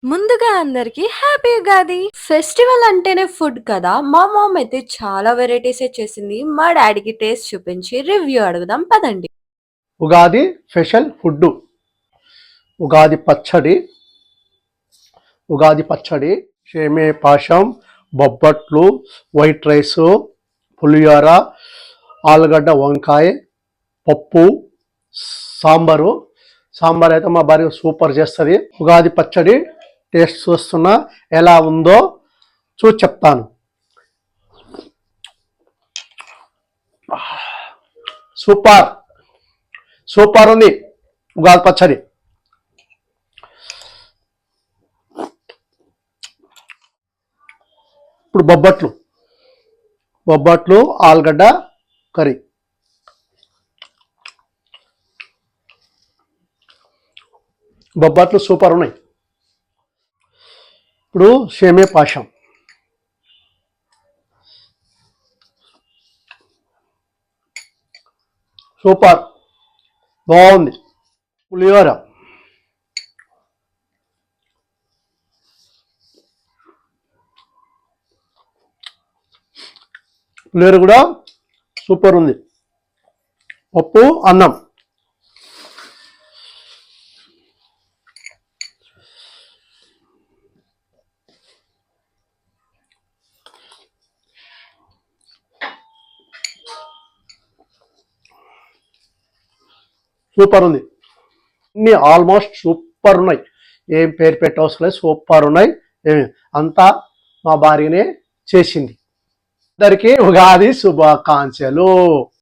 ముందుగా అందరికి happy Ugadi. Festival అంటేనే ఫుడ్ కదా. మా మామ్ అయితే చాలా వెరైటీసే చేసింది. మా డాడీకి టేస్ట్ చూపించి రివ్యూ అడుగుదాం పదండి. ఉగాది స్పెషల్ ఫుడ్ ఉగాది పచ్చడి సేమే పాశం, బొబ్బట్లు, వైట్ రైస్, పులిహోర, ఆలుగడ్డ వంకాయ, పప్పు, సాంబారు. సాంబార్ అయితే మా భార్య సూపర్ చేస్తుంది. ఉగాది పచ్చడి టేస్ట్ చూస్తున్నా ఎలా ఉందో చూసి చెప్తాను. సూపర్ సూపర్ ఉంది ఉగాది పచ్చడి. ఇప్పుడు బొబ్బట్లు ఆలుగడ్డ కర్రీ. బొబ్బట్లు సూపర్ ఉన్నాయి. ఇప్పుడు సేమే పాశం, సూపర్ బాగుంది. పులిహోర, పులిహోర కూడా సూపర్ ఉంది. పప్పు అన్నం సూపర్ ఉంది. అన్ని ఆల్మోస్ట్ సూపర్ ఉన్నాయి. ఏం పేరు పెట్టవసరం లేదు, సూపర్ ఉన్నాయి. అంతా మా భార్యనే చేసింది. అందరికీ ఉగాది శుభాకాంక్షలు.